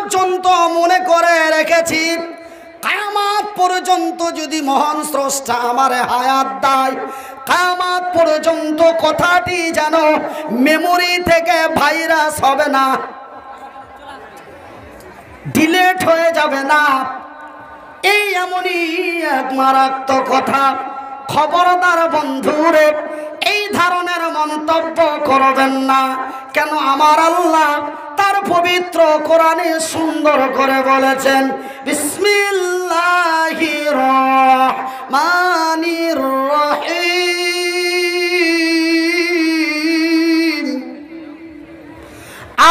পর্যন্ত মনে করে রেখেছি, কিয়ামত পর্যন্ত যদি মহান স্রষ্টা আমারে হায়াত দেয়, কিয়ামত পর্যন্ত কথাটি যেন মেমোরি থেকে ভাইরাস হবে না, ডিলেট হয়ে যাবে না। এই এমনই এক মারাত্মক কথা। খবরদার বন্ধুরে, এই ধরনের মন্তব্য করবেন না। কেন? আমার আল্লাহ তার পবিত্র কোরআনে সুন্দর করে বলেছেন, বিসমিল্লাহির রহমানির রহিম,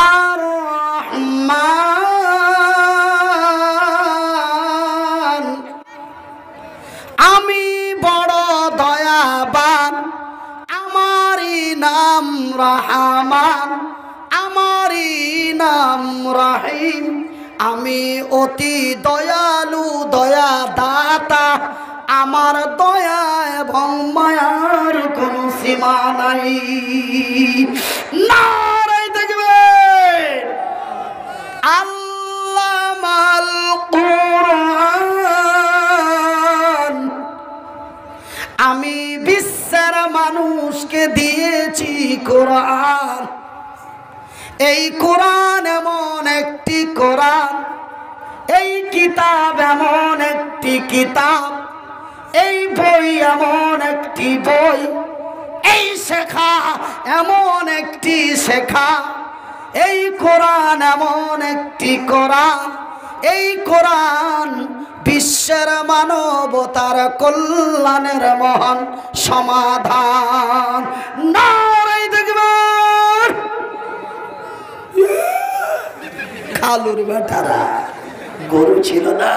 আর রহমান, আমি বড় দয়াবান, আমারই নাম রহমান, আমারই নাম রহিম, আমি অতি দয়ালু দয়া দাতা, আমার দয়া এবং মায়ার কোনো সীমা নাই। নারায়ে তাকবীর। আল্লামাল কুরআন, আমি বিশ্বের মানুষকে দিয়েছি কোরআন। এই কোরআন এমন একটি কোরআন, এই কিতাব এমন একটি কিতাব, এই বই এমন একটি বই, এই শেখা এমন একটি শেখা, এই কোরআন এমন একটি কোরআন, এই কোরআন বিশ্বের মানবতার কল্যাণের মহান সমাধান। নারায়ে তাকবীর। কালুর বেটারা গরু ছিল না,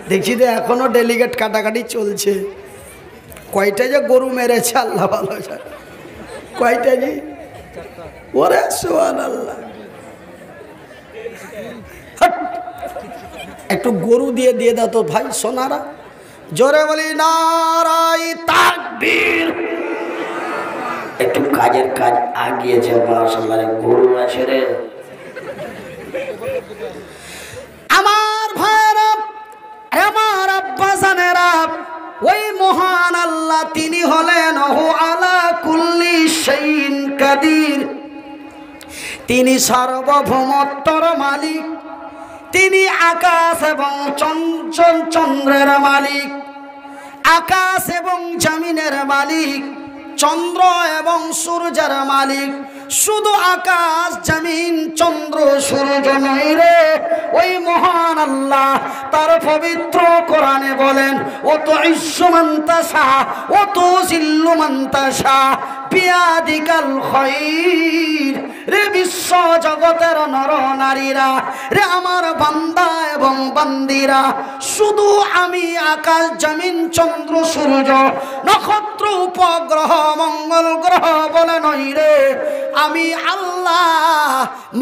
দেখছি যে এখনো ডেলিগেট কাটাকাটি চলছে। কয়টা যে গরু মেরেছে আল্লাহ ভালো জানে। কয়টা জি? ওরে সুবহানাল্লাহ। একটু গরু দিয়ে দিয়ে দাও তো ভাই সোনারা, জোরে বলি নারায়ে তাকবীর। একটু কাজের কাজ আগিয়েছে, মাশাআল্লাহ। গরু আছে রে আমার ভাইরা, আমার আব্বা জানেরা। ওই মহান আল্লাহ তিনি হলেন হু আলা কুল্লি শাইইন কাদির, তিনি সার্বভৌমত্বর মালিক, তিনি আকাশ এবং চন্দ্রের মালিক, আকাশ এবং জমিনের মালিক, চন্দ্র এবং সূর্যের মালিক। শুধু আকাশ জমিন চন্দ্র সূর্য নয় রে, ওই মহান আল্লাহ তার পবিত্র কোরআনে বলেন, ও তো ইজ্জু মান তাশা ও তো জিল্লু মান তাশা বিয়াদিকাল খায়র। রে বিশ্ব জগতের নর নারীরা, রে আমার বান্দা এবং বান্দিরা, শুধু আমি আকাশ জমিন চন্দ্র সূর্য নক্ষত্র উপগ্রহ মঙ্গল গ্রহ বলে নয় রে, আমি আল্লাহ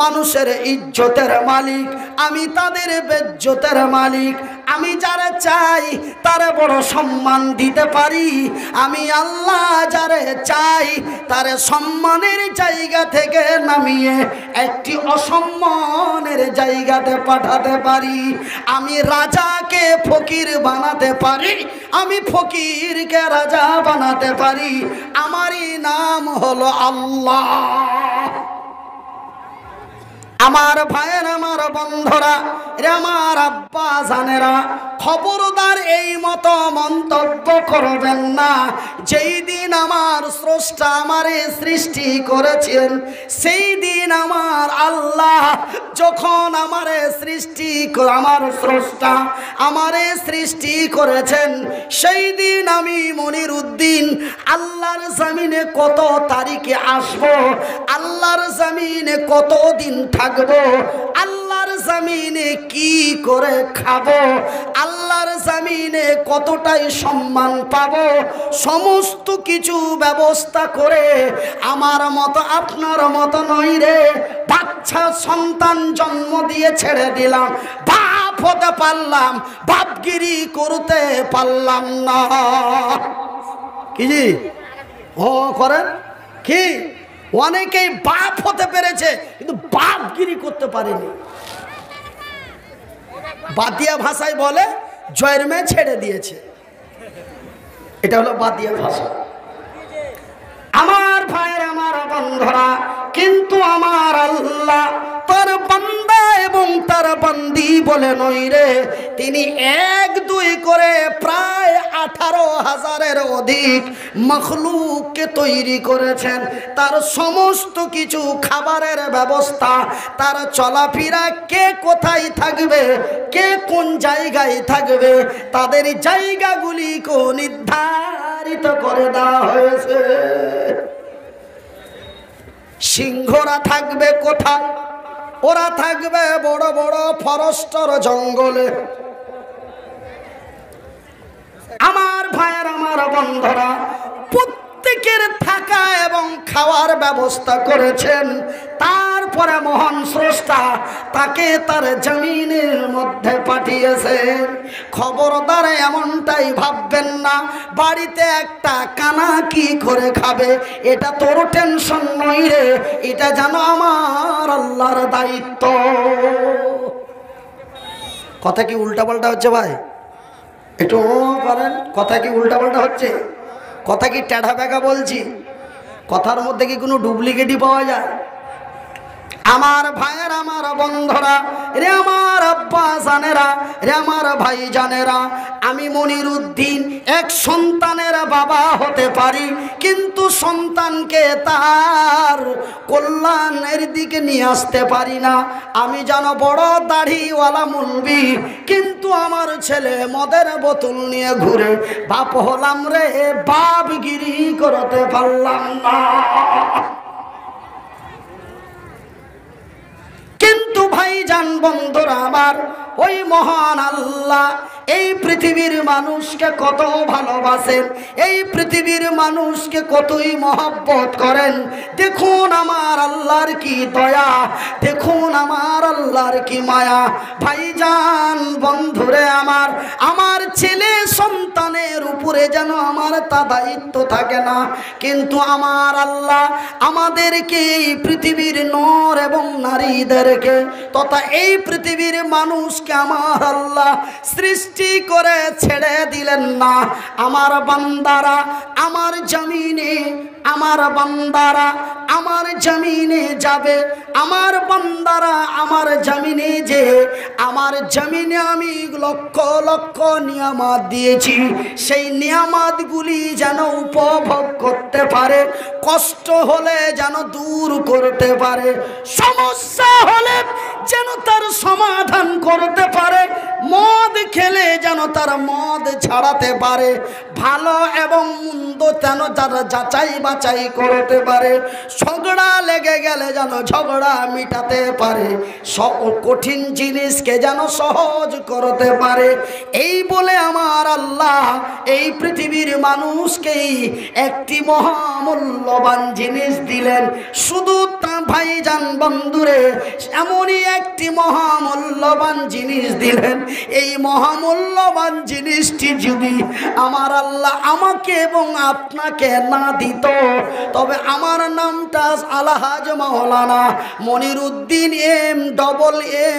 মানুষের ইজ্জতের মালিক, আমি তাদের বেজ্জতের মালিক। আমি যারে চাই তারে বড় সম্মান দিতে পারি, আমি আল্লাহ যারে চাই তারে সম্মানের জায়গা থেকে নামিয়ে একটি অসম্মানের জায়গাতে পাঠাতে পারি। আমি রাজাকে ফকির বানাতে পারি, আমি ফকিরকে রাজা বানাতে পারি। আমারই নাম হলো আল্লাহ। আমার ভাইয়ের, আমার বন্ধুরা, আমার আব্বা জানেরা, খবরদার এই মতো মন্তব্য করবেন না। যেই দিন আমার স্রষ্টা আমারে সৃষ্টি করেছেন, সেই দিন আমার আল্লাহ যখন আমারে সৃষ্টি, আমার স্রষ্টা আমারে সৃষ্টি করেছেন, সেই দিন আমি মনিরউদ্দিন আল্লাহর জমিনে কত তারিখে আসব, আল্লাহর জমিনে কত দিন থাকবো, আল্লাহর জমিনে কি করে খাবো, আল্লাহর জমিনে কতটাই সম্মান পাবো, সমস্ত কিছু ব্যবস্থা করে আমার মতো আপনার মতো নয় রে, বাচ্চা সন্তান জন্ম দিয়ে ছেড়ে দিলাম, বাপ হতে পারলাম, বাপগিরি করতে পারলাম না। কি জি ও করেন কি? অনেকেই বাপ হতে পেরেছে কিন্তু বাপগিরি করতে পারেনি। বাতিয়া ভাষায় বলে জয়ের মেয়ে ছেড়ে দিয়েছে, এটা হলো বাতিয়া ভাষা। আমার ভাইয়ের, আমার বন্ধুরা, কিন্তু আমার আল্লাহ তার বান্দা এবং তার বান্দি বলে নই রে, তিনি 1-2 করে প্রায় 18,000-এর অধিক মখলুককে তৈরি করেছেন। তার সমস্ত কিছু খাবারের ব্যবস্থা, তার চলাফেরা, কে কোথায় থাকবে, কে কোন জায়গায় থাকবে, তাদের জায়গাগুলিকে নির্ধারিত করে দেওয়া হয়েছে। সিংহরা থাকবে কোথায়? ওরা থাকবে বড় বড় ফরেস্টের জঙ্গলে। আমার ভাইয়ের, আমার বন্ধুরা, প্রত্যেকের থাকা এবং খাওয়ার ব্যবস্থা করেছেন। তারপরে মহান স্রষ্টা তাকে তার জমিনের মধ্যে পাঠিয়েছেন। খবরদার এমনটাই ভাববেন না বাড়িতে একটা কানা কি করে খাবে, এটা তোর টেনশন নই রে, এটা যেন আমার আল্লাহর দায়িত্ব। কথা কি উল্টাপাল্টা হচ্ছে ভাই? একটু করেন। কথা কি উল্টাপাল্টা হচ্ছে? কথা কি ট্যাঢা ব্যাগা বলছি? কথার মধ্যে কি কোনো ডুপ্লিকেটই পাওয়া যায়? আমার ভাইয়ের, আমার বন্ধুরা, রে আমার আব্বা জানেরা, রে আমার ভাই জানেরা, আমি মনিরুদ্দিন এক সন্তানের বাবা হতে পারি, কিন্তু সন্তানকে তার কল্যাণের দিকে নিয়ে আসতে পারি না। আমি যেন বড় দাড়িওয়ালা মুলবি, কিন্তু আমার ছেলে মদের বোতল নিয়ে ঘুরে বাপ হলাম রে, বাপগিরি করতে পারলাম না। কিন্তু ভাইজান, বন্ধুরা আমার, ওই মহান আল্লাহ এই পৃথিবীর মানুষকে কত ভালোবাসেন, এই পৃথিবীর মানুষকে কতই মহব্বত করেন। দেখুন আমার আল্লাহর কি দয়া, দেখুন আমার আল্লাহর কি মায়া। ভাইজান, বন্ধুরে আমার, আমার ছেলে সন্তানের উপরে যেন আমার তা দায়িত্ব থাকে না, কিন্তু আমার আল্লাহ আমাদেরকে, এই পৃথিবীর নর এবং নারীদেরকে তথা এই পৃথিবীর মানুষকে আমার আল্লাহ সৃষ্টি করে ছেড়ে দিলেন না। আমার বান্দারা আমার জমিনে, আমার বান্দারা আমার জমিনে যাবে, আমার বান্দারা আমার জমিনে যে, আমার জমিনে আমি লক্ষ লক্ষ নিয়ামত দিয়েছি, সেই নিয়ামতগুলি যেন উপভোগ করতে পারে, কষ্ট হলে যেন দূর করতে পারে, সমস্যা হলে যেন তার সমাধান করতে পারে, মদ খেলে যেন তার মদ ছাড়াতে পারে, ভালো এবং মন্দ যেন যারা যাচাই বাছাই করতে পারে, ঝগড়া লেগে গেলে যেন ঝগড়া মিটাতে পারে, কঠিন জিনিসকে যেন সহজ করতে পারে। এই বলে আমার আল্লাহ এই পৃথিবীর মানুষকেই একটি মহামূল্যবান জিনিস দিলেন। শুধু তা ভাইজান, বন্ধুরে, এমনই একটি মহামূল্যবান জিনিস দিলেন। এই মহামূল্যবান জিনিসটি যদি আমার আল্লাহ আমাকে এবং আপনাকে না দিত, তবে আমার নামটা আলহাজ মাওলানা মনিরুদ্দিন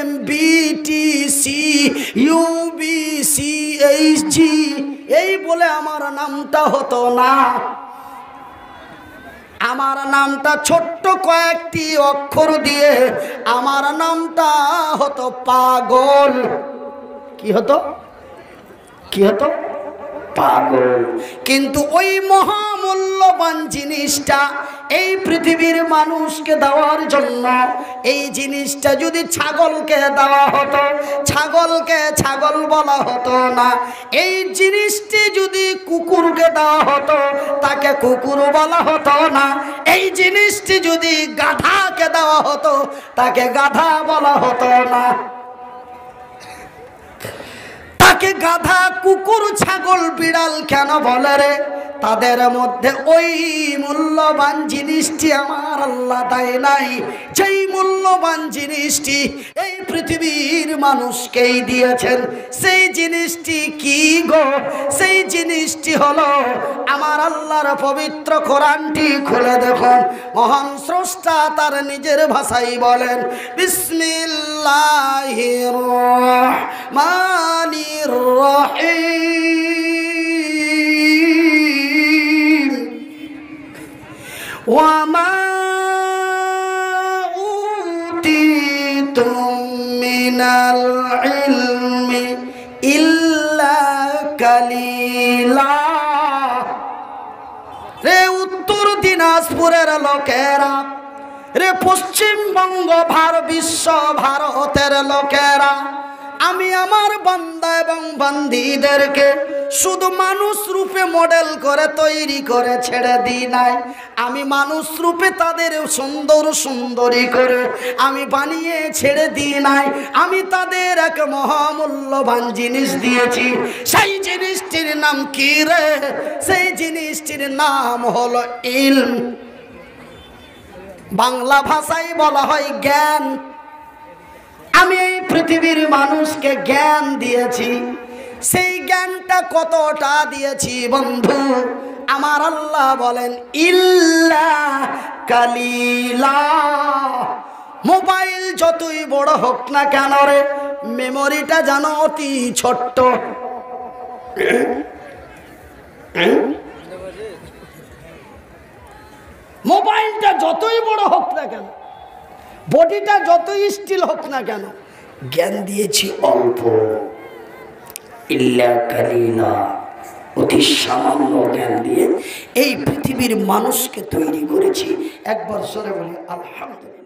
MBTCUBCHG এই বলে আমার নামটা হতো না। আমার নামটা ছোট্ট কয়েকটি অক্ষর দিয়ে আমার নামটা হতো পাগল। কি হতো? কি হতো? পাগল। কিন্তু ওই মহামূল্যবান জিনিসটা এই পৃথিবীর মানুষকে দেওয়ার জন্য, এই জিনিসটা যদি ছাগলকে দেওয়া হতো, ছাগলকে ছাগল বলা হতো না। এই জিনিসটি যদি কুকুরকে দেওয়া হতো, তাকে কুকুর বলা হতো না। এই জিনিসটি যদি গাধাকে দেওয়া হতো, তাকে গাধা বলা হতো না। তাকে গাধা, কুকুর, ছাগল, বিড়াল কেন বলে রে? তাদের মধ্যে ওই মূল্যবান জিনিসটি আমার আল্লাহ দেয় নাই, যেই মূল্যবান জিনিসটি এই পৃথিবীর মানুষকেই দিয়েছেন। সেই জিনিসটি কি গো? সেই জিনিসটি হলো আমার আল্লাহর পবিত্র কোরআনটি খুলে দেখুন। মহান স্রষ্টা তার নিজের ভাষায় বলেন, বিসমিল্লাহির রহমানির রহিম, ওয়ামা উতিতুম মিনাল ইলমি ইল্লা কালিলা। রে উত্তর দিনাজপুরের লোকেরা, রে পশ্চিমবঙ্গ বিশ্ব ভারতের লোকেরা, আমি আমার বান্দা এবং বান্দীদেরকে শুধু মানুষ রূপে মডেল করে তৈরি করে ছেড়ে দিই নাই, আমি মানুষ রূপে তাদের সুন্দর সুন্দরী করে আমি বানিয়ে ছেড়ে দিই নাই। আমি তাদের এক মহামূল্যবান জিনিস দিয়েছি। সেই জিনিসটির নাম কি রে? সেই জিনিসটির নাম হলো ইলম। বাংলা ভাষায় বলা হয় জ্ঞান। আমি এই পৃথিবীর মানুষকে জ্ঞান দিয়েছি। সেই জ্ঞানটা কতটা দিয়েছি বন্ধু? আমার আল্লাহ বলেন ইল্লা কালিলা। মোবাইল যতই বড় হোক না কেন রে, মেমোরিটা যেন অতি ছোট্ট। মোবাইলটা যতই বড় হোক না কেন, বডিটা যতই স্টিল হোক না কেন, জ্ঞান দিয়েছি অল্প। ইল্লা কালিলা, অতি সামান্য জ্ঞান দিয়ে এই পৃথিবীর মানুষকে তৈরি করেছি। একবার সরে বলি আলহামদুলিল্লাহ।